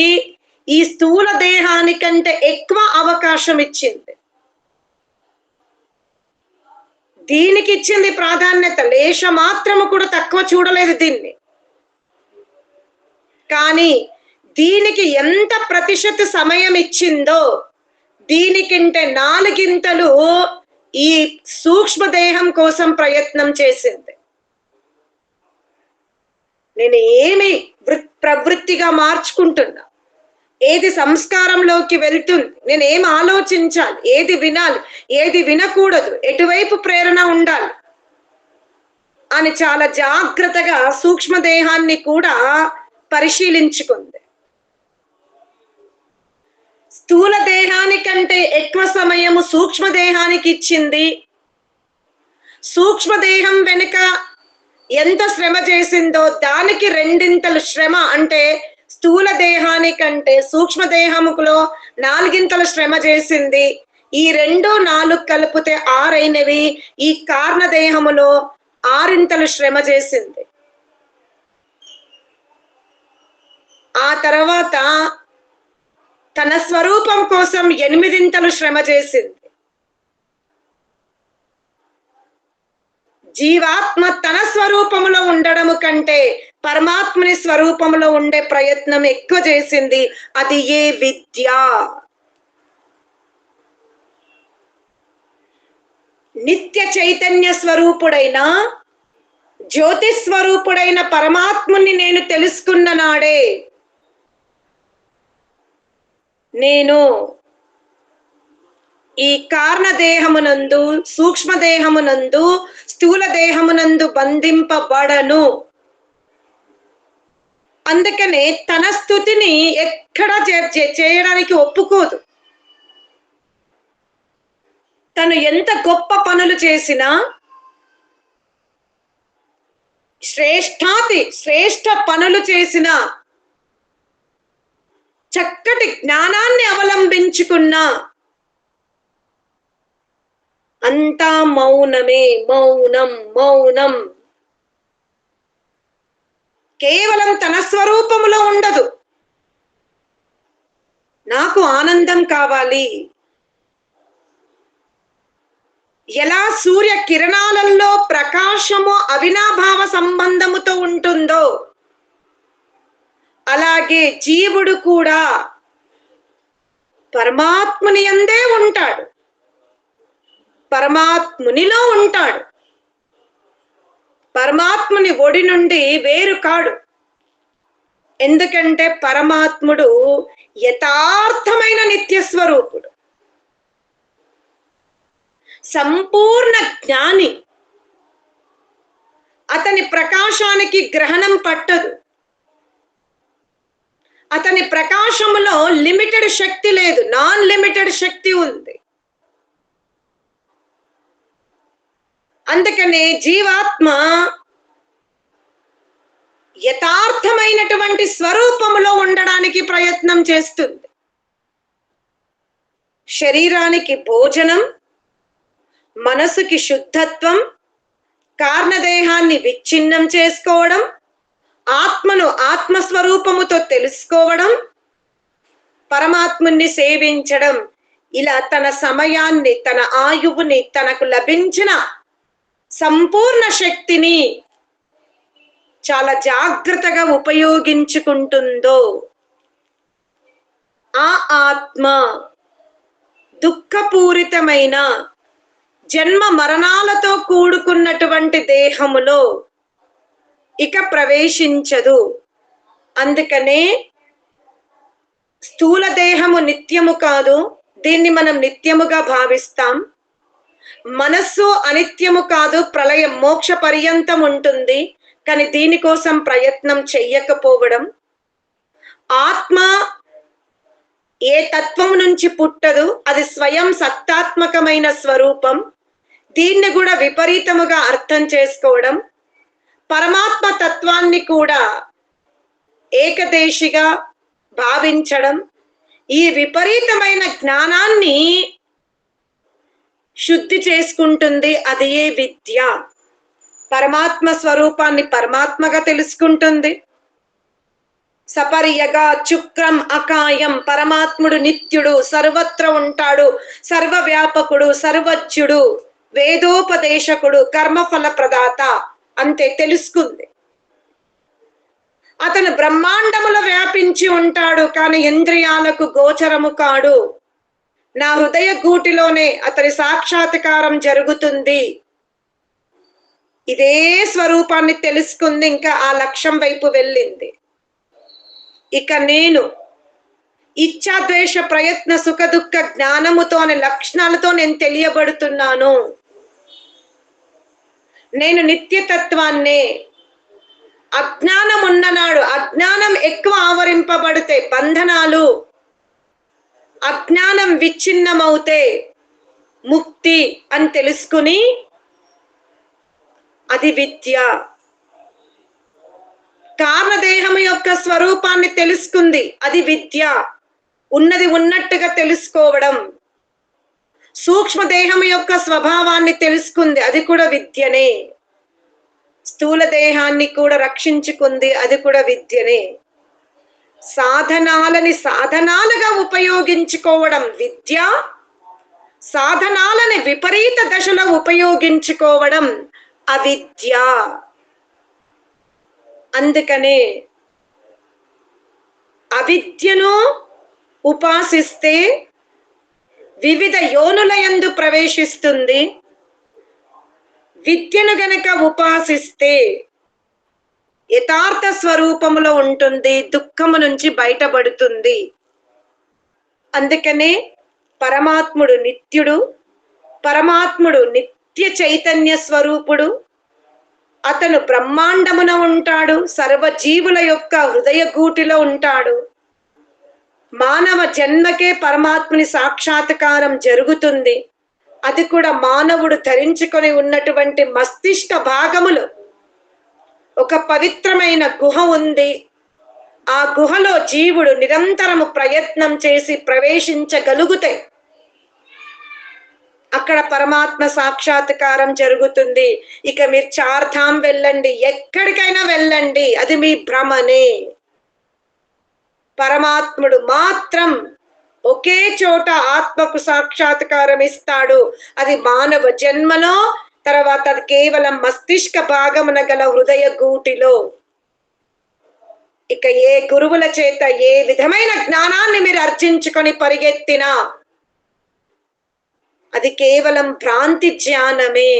ఈ స్థూల దేహానికంటే ఎక్కువ అవకాశం ఇచ్చింది. దీనికి ఇచ్చింది ప్రాధాన్యత, లేశ మాత్రము కూడా తక్కువ చూడలేదు దీన్ని. కానీ దీనికి ఎంత ప్రతిశత సమయం ఇచ్చిందో దీనికంటే 4 ఈ సూక్ష్మదేహం కోసం ప్రయత్నం చేసింది. నేను ఏమి ప్రవృత్తిగా మార్చుకుంటున్నా, ఏది సంస్కారంలోకి వెళ్తుంది, నేను ఏం ఆలోచించాలి, ఏది వినాలి, ఏది వినకూడదు, ఎటువైపు ప్రేరణ ఉండాలి, అని చాలా జాగ్రత్తగా సూక్ష్మదేహాన్ని కూడా పరిశీలించుకుంది. స్థూల దేహానికంటే ఎక్కువ సమయము సూక్ష్మదేహానికి ఇచ్చింది. సూక్ష్మదేహం వెనుక ఎంత శ్రమ చేసిందో దానికి రెండింతలు శ్రమ, అంటే స్థూల దేహానికంటే సూక్ష్మదేహములో 4 శ్రమ చేసింది. ఈ 2, 4 కలిపితే 6 అయినవి. ఈ కారణదేహములో 6 శ్రమ చేసింది. ఆ తర్వాత తన స్వరూపం కోసం 8 శ్రమ చేసింది. జీవాత్మ తన స్వరూపంలో ఉండడము కంటే పరమాత్మని స్వరూపంలో ఉండే ప్రయత్నం ఎక్కువ చేసింది. అది ఏ విద్య. నిత్య చైతన్య స్వరూపుడైన జ్యోతి స్వరూపుడైన పరమాత్ముని నేను తెలుసుకున్న నాడే నేను ఈ కారణదేహమునందు, సూక్ష్మదేహమునందు, స్థూల దేహమునందు బంధింపబడను. అందుకనే తన స్థుతిని ఎక్కడ చేయడానికి ఒప్పుకోదు. తను ఎంత గొప్ప పనులు చేసినా, శ్రేష్ఠ పనులు చేసినా, చక్కటి జ్ఞానాన్ని అవలంబించుకున్నా అంతా మౌనమే. మౌనం మౌనం. కేవలం తన స్వరూపములో ఉండదు. నాకు ఆనందం కావాలి. ఎలా సూర్య కిరణాలలో ప్రకాశము అవినాభావ సంబంధముతో ఉంటుందో అలాగే జీవుడు కూడా పరమాత్ముని యందే ఉంటాడు, పరమాత్మునిలో ఉంటాడు. పరమాత్ముని ఒడి నుండి వేరు కాడు. ఎందుకంటే పరమాత్ముడు యథార్థమైన నిత్య స్వరూపుడు, సంపూర్ణ జ్ఞాని. అతని ప్రకాశానికి గ్రహణం పట్టదు. అతని ప్రకాశములో లిమిటెడ్ శక్తి లేదు, నాన్ లిమిటెడ్ శక్తి ఉంది. అందుకనే జీవాత్మ యథార్థమైనటువంటి స్వరూపములో ఉండడానికి ప్రయత్నం చేస్తుంది. శరీరానికి భోజనం, మనసుకి శుద్ధత్వం, కారణదేహాన్ని విచ్ఛిన్నం చేసుకోవడం, ఆత్మను ఆత్మస్వరూపముతో తెలుసుకోవడం, పరమాత్ముని సేవించడం, ఇలా తన సమయాన్ని, తన ఆయువుని, తనకు లభించిన సంపూర్ణ శక్తిని చాలా జాగ్రత్తగా ఉపయోగించుకుంటుందో ఆ ఆత్మ దుఃఖపూరితమైన జన్మ మరణాలతో కూడుకున్నటువంటి దేహములో ఇక ప్రవేశించదు. అందుకనే స్థూల దేహము నిత్యము కాదు, దీన్ని మనం నిత్యముగా భావిస్తాం. మనస్సు అనిత్యము కాదు, ప్రళయం మోక్ష పర్యంతం ఉంటుంది, కానీ దీనికోసం ప్రయత్నం చెయ్యకపోవడం. ఆత్మ ఏ తత్వం నుంచి పుట్టదు, అది స్వయం సత్తాత్మకమైన స్వరూపం. దీన్ని కూడా విపరీతముగా అర్థం చేసుకోవడం, పరమాత్మ తత్వాన్ని కూడా ఏకదేశిగా భావించడం, ఈ విపరీతమైన జ్ఞానాన్ని శుద్ధి చేసుకుంటుంది. అది ఏ విద్య. పరమాత్మ స్వరూపాన్ని పరమాత్మగా తెలుసుకుంటుంది. సపర్యగా చుక్రం అకాయం. పరమాత్ముడు నిత్యుడు, సర్వత్ర ఉంటాడు, సర్వవ్యాపకుడు, సర్వజ్ఞుడు, వేదోపదేశకుడు, కర్మఫల ప్రదాత అంతే తెలుసుకుంది. అతను బ్రహ్మాండములో వ్యాపించి ఉంటాడు, కానీ ఇంద్రియాలకు గోచరము కాడు. నా హృదయ గూటిలోనే అతని సాక్షాత్కారం జరుగుతుంది. ఇదే స్వరూపాన్ని తెలుసుకుంది, ఇంకా ఆ లక్ష్యం వైపు వెళ్ళింది. ఇక నేను ఇచ్ఛాద్వేష ప్రయత్న సుఖ దుఃఖ జ్ఞానముతో అనే లక్షణాలతో నేను తెలియబడుతున్నాను. నేను నిత్యతత్వాన్నే. అజ్ఞానం ఉన్ననాడు, అజ్ఞానం ఎక్కువ ఆవరింపబడితే బంధనాలు, అజ్ఞానం విచ్ఛిన్నమవుతే ముక్తి అని తెలుసుకుని అది విద్య. కారణదేహం యొక్క స్వరూపాన్ని తెలుసుకుంది, అది విద్య. ఉన్నది ఉన్నట్టుగా తెలుసుకోవడం. సూక్ష్మదేహం యొక్క స్వభావాన్ని తెలుసుకుంది, అది కూడా విద్యనే. స్థూల దేహాన్ని కూడా రక్షించుకుంది, అది కూడా విద్యనే. సాధనాలని సాధనాలుగా ఉపయోగించుకోవడం విద్య, సాధనాలని విపరీత దశలో ఉపయోగించుకోవడం అవిద్య. అందుకనే అవిద్యను ఉపాసిస్తే వివిధ యోనుల యందు ప్రవేశిస్తుంది. విద్యను గనక ఉపాసిస్తే యథార్థ స్వరూపములో ఉంటుంది, దుఃఖము నుంచి బయటపడుతుంది. అందుకనే పరమాత్ముడు నిత్యుడు, పరమాత్ముడు నిత్య చైతన్య స్వరూపుడు. అతను బ్రహ్మాండమున ఉంటాడు, సర్వజీవుల యొక్క హృదయ గూటిలో ఉంటాడు. మానవ జన్మకే పరమాత్ముని సాక్షాత్కారం జరుగుతుంది. అది కూడా మానవుడు ధరించుకొని ఉన్నటువంటి మస్తిష్క భాగములు ఒక పవిత్రమైన గుహ ఉంది. ఆ గుహలో జీవుడు నిరంతరము ప్రయత్నం చేసి ప్రవేశించగలుగుతే అక్కడ పరమాత్మ సాక్షాత్కారం జరుగుతుంది. ఇక మీరు చార్ధాం వెళ్ళండి, ఎక్కడికైనా వెళ్ళండి, అది మీ భ్రమనే. పరమాత్ముడు మాత్రం ఒకే చోట ఆత్మకు సాక్షాత్కారం ఇస్తాడు. అది మానవ జన్మలో, తర్వాత అది కేవలం మస్తిష్క భాగమున గల హృదయ గూటిలో. ఇక ఏ గురువుల చేత ఏ విధమైన జ్ఞానాన్ని మీరు అర్జించుకొని పరిగెత్తినా అది కేవలం భ్రాంతి జ్ఞానమే.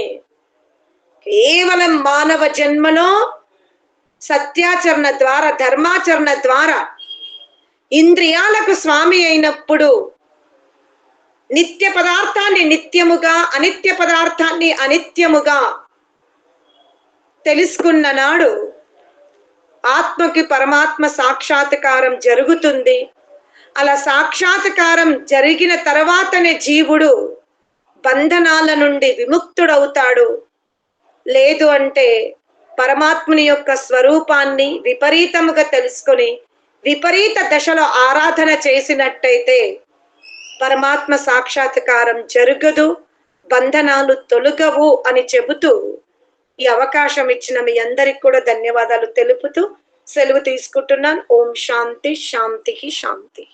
కేవలం మానవ జన్మలో సత్యాచరణ ద్వారా, ధర్మాచరణ ద్వారా ఇంద్రియాలకు స్వామి అయినప్పుడు నిత్య పదార్థాన్ని నిత్యముగా, అనిత్య పదార్థాన్ని అనిత్యముగా తెలుసుకున్న నాడు ఆత్మకి పరమాత్మ సాక్షాత్కారం జరుగుతుంది. అలా సాక్షాత్కారం జరిగిన తర్వాతనే జీవుడు బంధనాల నుండి విముక్తుడవుతాడు. లేదు అంటే పరమాత్ముని యొక్క స్వరూపాన్ని విపరీతముగా తెలుసుకొని విపరీత దశలో ఆరాధన చేసినట్టయితే పరమాత్మ సాక్షాత్కారం జరగదు, బంధనాలు తొలగవు అని చెబుతూ ఈ అవకాశం ఇచ్చిన మీ అందరికి కూడా ధన్యవాదాలు తెలుపుతూ సెలవు తీసుకుంటున్నాను. ఓం శాంతి శాంతి శాంతి.